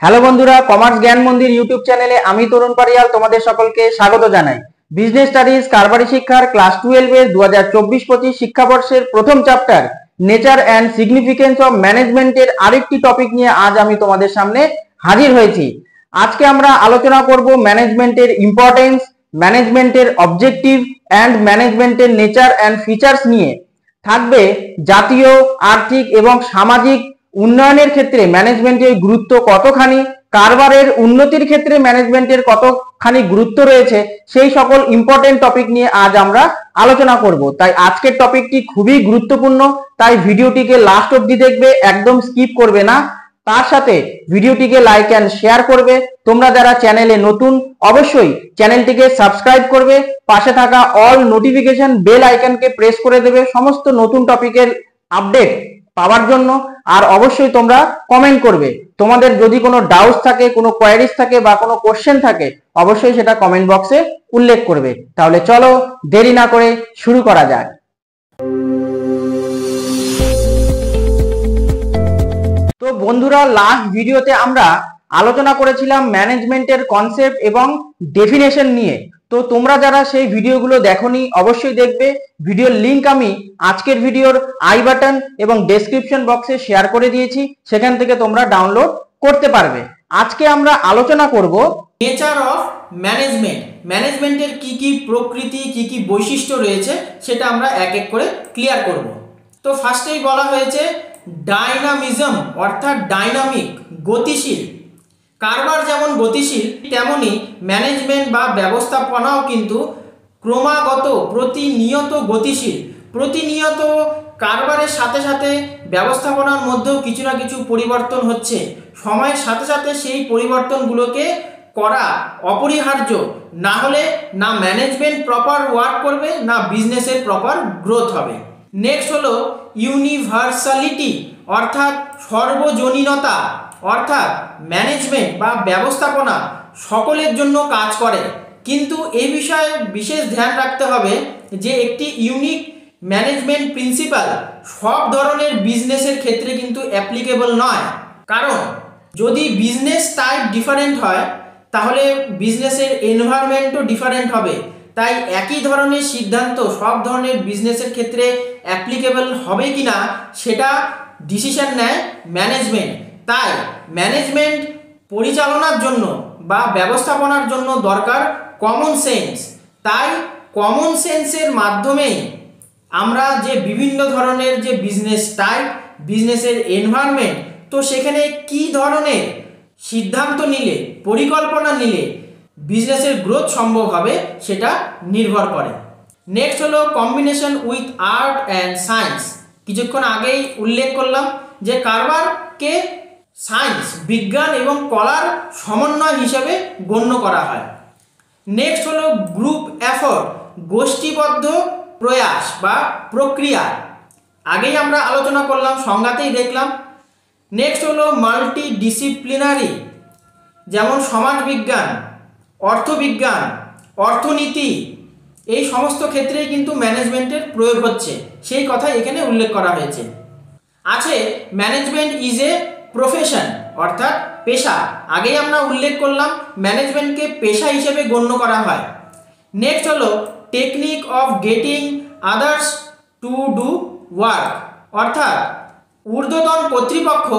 Hello বন্ধুরা, commerce জ্ঞান মন্দির ইউটিউব চ্যানেলে আমি তরুণ পারিয়াল তোমাদের সকলকে স্বাগত জানাই। বিজনেস স্টাডিজ কারবারি শিক্ষার ক্লাস 12 এর 2024-25 শিক্ষাবর্ষের প্রথম chapter nature and significance of ম্যানেজমেন্টের আরেকটি টপিক নিয়ে আজ আমি তোমাদের সামনে হাজির হয়েছি। আজকে আমরা আলোচনা করব ম্যানেজমেন্টের ইম্পর্টেন্স, ম্যানেজমেন্টের অবজেক্টিভ অ্যান্ড ম্যানেজমেন্টের নেচার অ্যান্ড ফিচার্স নিয়ে। থাকবে জাতীয়, আর্থিক এবং সামাজিক উন্নয়নের ক্ষেত্রে ম্যানেজমেন্টের গুরুত্ব কতখানি, কারবারের উন্নতির ক্ষেত্রে ম্যানেজমেন্টের কতখানি গুরুত্ব রয়েছে, সেই সকল ইম্পর্টেন্ট টপিক নিয়ে আজ আমরা আলোচনা করব। তাই আজকের টপিকটি খুবই গুরুত্বপূর্ণ, তাই ভিডিওটিকে লাস্ট অবধি দেখবে, একদম স্কিপ করবে না। তার সাথে ভিডিওটিকে লাইক এন্ড শেয়ার করবে। তোমরা যারা চ্যানেলে নতুন অবশ্যই চ্যানেলটিকে সাবস্ক্রাইব করবে, পাশে থাকা অল নোটিফিকেশন বেল আইকনকে প্রেস করে দেবে সমস্ত নতুন টপিকের আপডেট পাওয়ার জন্য। আর অবশ্যই তোমরা কমেন্ট করবে, তোমাদের যদি কোনো ডাউটস থাকে, কোনো কোয়ারিজ থাকে বা কোনো কোশ্চেন থাকে অবশ্যই সেটা কমেন্ট বক্সে উল্লেখ করবে। তাহলে চলো দেরি না করে শুরু করা যাক। তো বন্ধুরা, লাস্ট ভিডিওতে আমরা আলোচনা করেছিলাম ম্যানেজমেন্টের কনসেপ্ট এবং ডেফিনেশন নিয়ে। তো তোমরা যারা সেই ভিডিওগুলো দেখোনি অবশ্যই দেখবে। ভিডিওর লিংক আমি আজকের ভিডিওর আই বাটন এবং ডেসক্রিপশন বক্সে শেয়ার করে দিয়েছি, সেখান থেকে তোমরা ডাউনলোড করতে পারবে। আজকে আমরা আলোচনা করব নেচার অফ ম্যানেজমেন্ট। ম্যানেজমেন্টের কি কি প্রকৃতি, কি কি বৈশিষ্ট্য রয়েছে সেটা আমরা এক এক করে ক্লিয়ার করব। তো ফার্স্টেই বলা হয়েছে ডাইনামিজম, অর্থাৎ ডাইনামিক, গতিশীল। কারবার যেমন গতিশীল তেমনি ম্যানেজমেন্ট বা ব্যবস্থাপনাও কিন্তু ক্রমাগত, প্রতিনিয়ত গতিশীল। প্রতিনিয়ত কারবারের সাথে সাথে ব্যবস্থাপনার মধ্যেও কিছু না কিছু পরিবর্তন হচ্ছে। সময়ের সাথে সাথে সেই পরিবর্তনগুলোকে করা অপরিহার্য, না হলে না ম্যানেজমেন্ট প্রপার ওয়ার্ক করবে, না বিজনেসের প্রপার গ্রোথ হবে। নেক্সট হলো ইউনিভার্সালিটি, অর্থাৎ সর্বজনীনতা, অর্থাৎ ম্যানেজমেন্ট বা ব্যবস্থাপনা সকলের জন্য কাজ করে। কিন্তু এই বিষয়ে বিশেষ ধ্যান রাখতে হবে যে একটি ইউনিক ম্যানেজমেন্ট প্রিন্সিপাল সব ধরনের বিজনেসের ক্ষেত্রে কিন্তু অ্যাপ্লিকেবল নয়। কারণ যদি বিজনেস টাইপ ডিফারেন্ট হয় তাহলে বিজনেসের এনভায়রনমেন্টও ডিফারেন্ট হবে। তাই একই ধরনের সিদ্ধান্ত সব ধরনের বিজনেসের ক্ষেত্রে অ্যাপ্লিকেবল হবে কি না সেটা ডিসিশন নেয় ম্যানেজমেন্ট। তাই ম্যানেজমেন্ট পরিচালনার জন্য বা ব্যবস্থাপনার জন্য দরকার কমন সেন্স। তাই কমন সেন্সের মাধ্যমেই আমরা যে বিভিন্ন ধরনের যে বিজনেস টাইপ, বিজনেসের এনভায়রনমেন্ট, তো সেখানে কি ধরনের সিদ্ধান্ত নিলে, পরিকল্পনা নিলে বিজনেসের গ্রোথ সম্ভব হবে সেটা নির্ভর করে। নেক্সট হলো combination with art and science. কিছুক্ষণ আগেই উল্লেখ করলাম যে কারবারকে সায়েন্স, বিজ্ঞান এবং কলার সমন্বয় হিসেবে গণ্য করা হয়। নেক্সট হলো গ্রুপ এফোর্ট, গোষ্ঠীবদ্ধ প্রয়াস বা প্রক্রিয়া। আগেই আমরা আলোচনা করলাম, সংজ্ঞাতেই দেখলাম। নেক্সট হলো মাল্টি ডিসিপ্লিনারি, যেমন সমাজবিজ্ঞান, অর্থবিজ্ঞান, অর্থনীতি, এই সমস্ত ক্ষেত্রেই কিন্তু ম্যানেজমেন্টের প্রয়োগ হচ্ছে, সেই কথা এখানে উল্লেখ করা হয়েছে। আছে ম্যানেজমেন্ট ইজ এ প্রফেশন, অর্থাৎ পেশা। আগেই আমরা উল্লেখ করলাম ম্যানেজমেন্টকে পেশা হিসেবে গণ্য করা হয়। নেক্সট হলো technique of getting others to do work, অর্থাৎ ঊর্ধ্বতন কর্তৃপক্ষ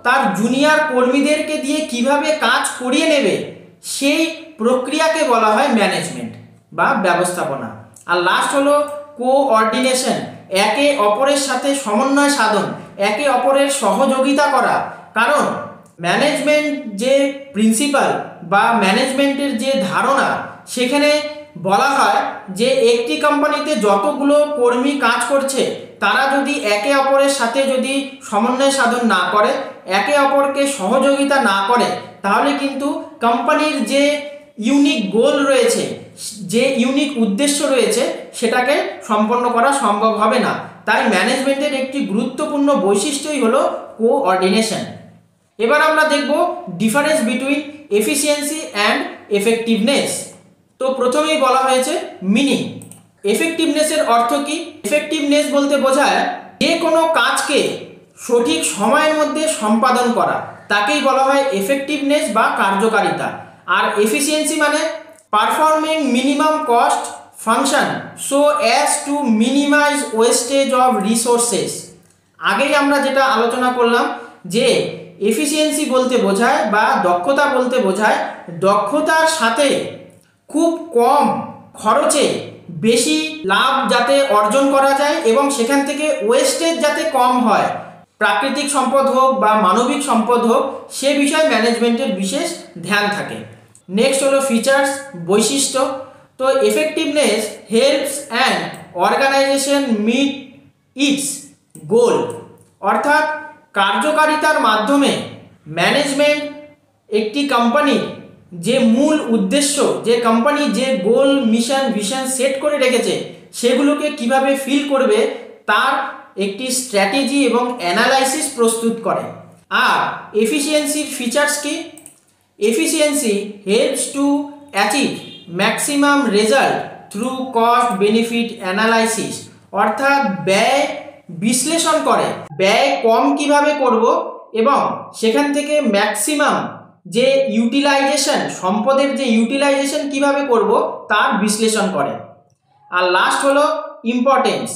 তার জুনিয়র কর্মীদেরকে দিয়ে কিভাবে কাজ করিয়ে নেবে সেই প্রক্রিয়াকে বলা হয় ম্যানেজমেন্ট বা ব্যবস্থাপনা। আর লাস্ট হলো কোঅর্ডিনেশন, একে অপরের সাথে সমন্বয় সাধন, একে অপরের সহযোগিতা করা। কারণ ম্যানেজমেন্ট যে প্রিন্সিপাল বা ম্যানেজমেন্টের যে ধারণা, সেখানে বলা হয় যে একটি কোম্পানিতে যতগুলো কর্মী কাজ করছে তারা যদি একে অপরের সাথে যদি সমন্বয় সাধন না করে, একে অপরকে সহযোগিতা না করে, তাহলে কিন্তু কোম্পানির যে ইউনিক গোল রয়েছে, যে ইউনিক উদ্দেশ্য রয়েছে সেটাকে সম্পন্ন করা সম্ভব হবে না। তাই ম্যানেজমেন্টের একটি গুরুত্বপূর্ণ বৈশিষ্ট্যই হলো কোঅর্ডিনেশন। এবার আমরা দেখব difference between efficiency and effectiveness. তো প্রথমেই বলা হয়েছে মিনিং। এফেক্টিভনেসের অর্থ কি? এফেক্টিভনেস বলতে বোঝায় যে কোনো কাজকে সঠিক সময়ের মধ্যে সম্পাদন করা, তাকেই বলা হয় এফেক্টিভনেস বা কার্যকারিতা। আর এফিসিয়েন্সি মানে performing minimum cost function so as to minimize wastage of resources. আগেই আমরা যেটা আলোচনা করলাম যে এফিসিয়েন্সি বলতে বোঝায় বা দক্ষতা বলতে বোঝায় দক্ষতার সাথে খুব কম খরচে বেশি লাভ যাতে অর্জন করা যায় এবং সেখান থেকে ওয়েস্টেজ যাতে কম হয়, প্রাকৃতিক সম্পদ হোক বা মানবিক সম্পদ হোক, সে বিষয়ে ম্যানেজমেন্টের বিশেষ ধ্যান থাকে। নেক্সট হলো ফিচার্স, বৈশিষ্ট্য। তো effectiveness helps and organisation meet its goal, অর্থাৎ কার্যকারিতার মাধ্যমে ম্যানেজমেন্ট একটি কোম্পানির যে মূল উদ্দেশ্য, যে কোম্পানি যে গোল মিশন ভিশন সেট করে রেখেছে সেগুলোকে কিভাবে ফিল করবে তার একটি স্ট্র্যাটেজি এবং অ্যানালাইসিস প্রস্তুত করে। আর এফিসিয়েন্সির ফিচার্স কি? Efficiency helps to achieve maximum result through cost benefit analysis, অর্থাৎ ব্যয় বিশ্লেষণ করে ব্যয় কম কিভাবে করব এবং সেখান থেকে ম্যাক্সিমাম যে ইউটিলাইজেশন, সম্পদের যে ইউটিলাইজেশন কিভাবে করব তার বিশ্লেষণ করে। আর লাস্ট হলো ইম্পর্টেন্স।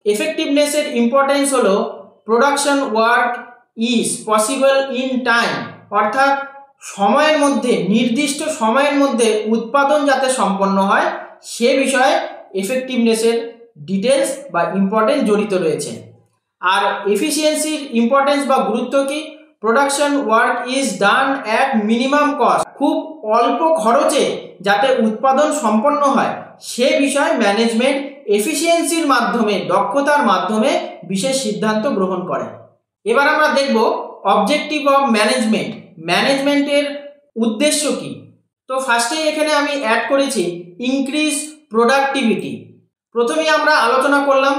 এফেক্টিভনেসের ইম্পর্টেন্স হলো production work is possible in time, অর্থাৎ সময়ের মধ্যে, নির্দিষ্ট সময়ের মধ্যে উৎপাদন যাতে সম্পন্ন হয় সে বিষয়ে এফেক্টিভনেসের ডিটেলস বা ইম্পর্টেন্স জড়িত রয়েছে। আর এফিসিয়েন্সির ইম্পর্টেন্স বা গুরুত্ব কি? Production work is done at minimum cost, খুব অল্প খরচে যাতে উৎপাদন সম্পন্ন হয় সে বিষয়ে ম্যানেজমেন্ট এফিসিয়েন্সির মাধ্যমে, দক্ষতার মাধ্যমে বিশেষ সিদ্ধান্ত গ্রহণ করে। এবার আমরা দেখব অবজেক্টিভ অফ ম্যানেজমেন্ট, ম্যানেজমেন্টের উদ্দেশ্য কি। তো ফার্স্টেই এখানে আমি অ্যাড করেছি ইনক্রিজ প্রোডাক্টিভিটি। প্রথমেই আমরা আলোচনা করলাম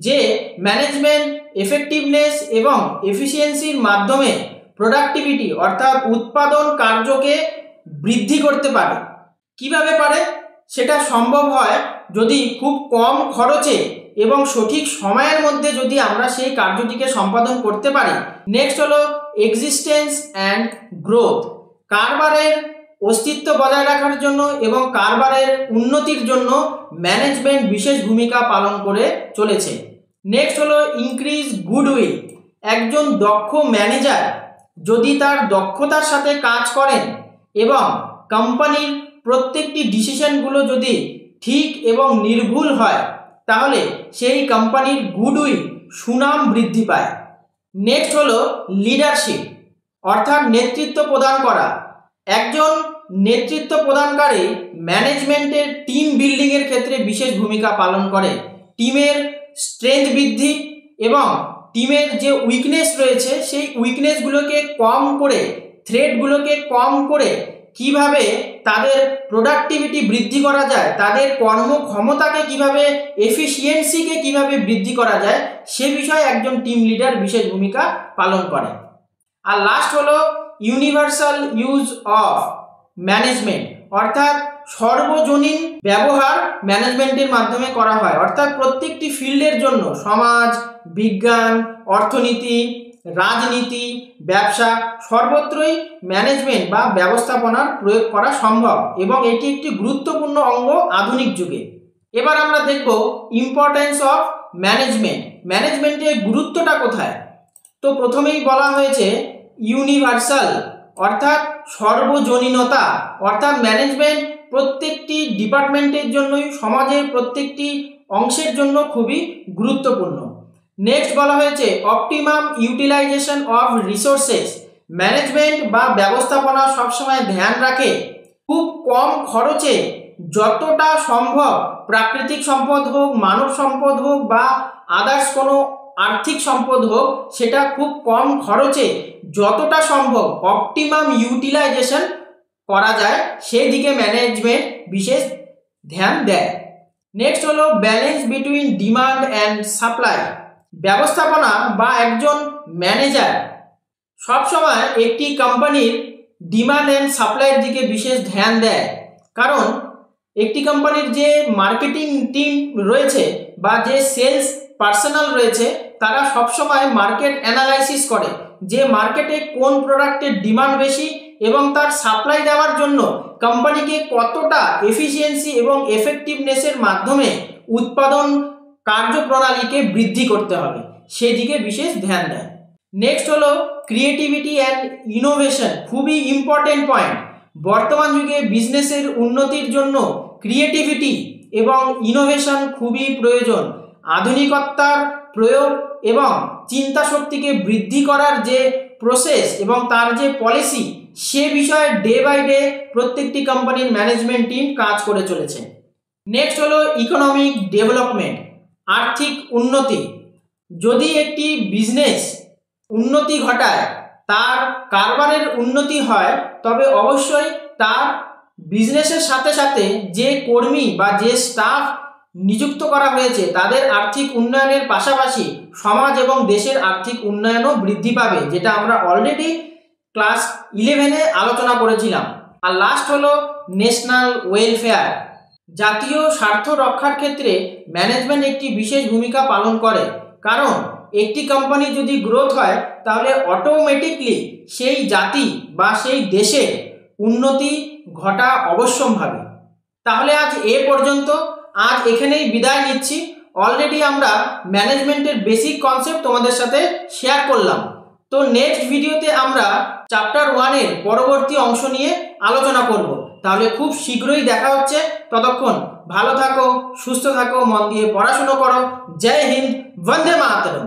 যে ম্যানেজমেন্ট এফেক্টিভনেস এবং এফিসিয়েন্সির মাধ্যমে প্রোডাক্টিভিটি অর্থাৎ উৎপাদন কার্যকে বৃদ্ধি করতে পারে। কিভাবে পারে? সেটা সম্ভব হয় যদি খুব কম খরচে এবং সঠিক সময়ের মধ্যে যদি আমরা সেই কার্যটিকে সম্পাদন করতে পারি। নেক্সট হলো এক্সিস্টেন্স অ্যান্ড গ্রোথ, কারবারের অস্তিত্ব বজায় রাখার জন্য এবং কারবারের উন্নতির জন্য ম্যানেজমেন্ট বিশেষ ভূমিকা পালন করে চলেছে। নেক্সট হলো ইনক্রিজ গুডউইল, একজন দক্ষ ম্যানেজার যদি তার দক্ষতার সাথে কাজ করেন এবং কোম্পানির প্রত্যেকটি ডিসিশনগুলো যদি ঠিক এবং নির্ভুল হয় তাহলে সেই কোম্পানির গুডউইল, সুনাম বৃদ্ধি পায়। নেক্সট হলো লিডারশিপ, অর্থাৎ নেতৃত্ব প্রদান করা। একজন নেতৃত্ব প্রদানকারী ম্যানেজমেন্টের টিম বিল্ডিংয়ের ক্ষেত্রে বিশেষ ভূমিকা পালন করে। টিমের স্ট্রেংথ বৃদ্ধি এবং টিমের যে উইকনেস রয়েছে সেই উইকনেসগুলোকে কম করে, থ্রেটগুলোকে কম করে কিভাবে তাদের প্রোডাক্টিভিটি বৃদ্ধি করা যায়, তাদের কর্মক্ষমতাকে কিভাবে, এফিসিয়েন্সিকে কিভাবে বৃদ্ধি করা যায় সে বিষয়ে একজন টিম লিডার বিশেষ ভূমিকা পালন করে। আর লাস্ট হলো ইউনিভার্সাল ইউজ অফ ম্যানেজমেন্ট, অর্থাৎ সর্বজনীন ব্যবহার ম্যানেজমেন্টের মাধ্যমে করা হয়, অর্থাৎ প্রত্যেকটি ফিল্ডের জন্য সমাজ, বিজ্ঞান, অর্থনীতি, রাজনীতি, ব্যবসা সর্বত্রই ম্যানেজমেন্ট বা ব্যবস্থাপনার প্রয়োগ করা সম্ভব এবং এটি একটি গুরুত্বপূর্ণ অঙ্গ আধুনিক যুগে। এবার আমরা দেখব ইম্পর্টেন্স অফ ম্যানেজমেন্ট, ম্যানেজমেন্টের গুরুত্বটা কোথায়। তো প্রথমেই বলা হয়েছে ইউনিভার্সাল, অর্থাৎ সর্বজনীনতা, অর্থাৎ ম্যানেজমেন্ট প্রত্যেকটি ডিপার্টমেন্টের জন্যই, সমাজের প্রত্যেকটি অংশের জন্য খুবই গুরুত্বপূর্ণ। নেক্সট বলা হয়েছে optimum utilization of resources, management বা ব্যবস্থাপনা সবসময় ধ্যান রাখে খুব কম খরচে যতটা সম্ভব প্রাকৃতিক সম্পদ হোক, মানব সম্পদ হোক বা আদার্স কোনো আর্থিক সম্পদ হোক, সেটা খুব কম খরচে যতটা সম্ভব অপটিমাম ইউটিলাইজেশন করা যায় সেদিকে ম্যানেজমেন্ট বিশেষ ধ্যান দেয়। নেক্সট হলো balance between demand and supply, ব্যবস্থাপনা বা একজন ম্যানেজার সবসময় একটি কোম্পানির ডিমান্ড অ্যান্ড সাপ্লাইয়ের দিকে বিশেষ ধ্যান দেয়, কারণ একটি কোম্পানির যে মার্কেটিং টিম রয়েছে বা যে সেলস পার্সোনাল রয়েছে তারা সবসময় মার্কেট অ্যানালাইসিস করে যে মার্কেটে কোন প্রোডাক্টের ডিমান্ড বেশি এবং তার সাপ্লাই দেওয়ার জন্য কোম্পানিকে কতটা এফিসিয়েন্সি এবং এফেক্টিভনেসের মাধ্যমে উৎপাদন কার্যপ্রণালীকে বৃদ্ধি করতে হবে সেদিকে বিশেষ ধ্যান দেয়। নেক্সট হলো ক্রিয়েটিভিটি অ্যান্ড ইনোভেশন, খুবই ইম্পর্টেন্ট পয়েন্ট। বর্তমান যুগে বিজনেসের উন্নতির জন্য ক্রিয়েটিভিটি এবং ইনোভেশন খুবই প্রয়োজন। আধুনিকতার প্রয়োগ এবং চিন্তা শক্তিকে বৃদ্ধি করার যে প্রসেস এবং তার যে পলিসি, সে বিষয়ে ডে বাই ডে প্রত্যেকটি কোম্পানির ম্যানেজমেন্ট টিম কাজ করে চলেছে। নেক্সট হলো ইকোনমিক ডেভেলপমেন্ট, আর্থিক উন্নতি। যদি একটি বিজনেস উন্নতি ঘটায়, তার কারবারের উন্নতি হয়, তবে অবশ্যই তার বিজনেসের সাথে সাথে যে কর্মী বা যে স্টাফ নিযুক্ত করা হয়েছে তাদের আর্থিক উন্নয়নের পাশাপাশি সমাজ এবং দেশের আর্থিক উন্নয়নও বৃদ্ধি পাবে, যেটা আমরা অলরেডি ক্লাস 11-এ আলোচনা করেছিলাম। আর লাস্ট হলো ন্যাশনাল ওয়েলফেয়ার। জাতীয় স্বার্থ রক্ষার ক্ষেত্রে ম্যানেজমেন্ট একটি বিশেষ ভূমিকা পালন করে, কারণ একটি কোম্পানি যদি গ্রোথ হয় তাহলে অটোমেটিকলি সেই জাতি বা সেই দেশের উন্নতি ঘটা অবশ্যম্ভাবী। তাহলে আজ এ পর্যন্ত, আজ এখানেই বিদায় নিচ্ছি। অলরেডি আমরা ম্যানেজমেন্টের বেসিক কনসেপ্ট তোমাদের সাথে শেয়ার করলাম। তো নেক্সট ভিডিওতে আমরা চ্যাপ্টার 1-এর পরবর্তী অংশ নিয়ে আলোচনা করব। তাহলে খুব শীঘ্রই দেখা হচ্ছে। ততক্ষণ ভালো থাকো, সুস্থ থাকো, মন দিয়ে পড়াশুনো করো। জয় হিন্দ, বন্দে মাতরম।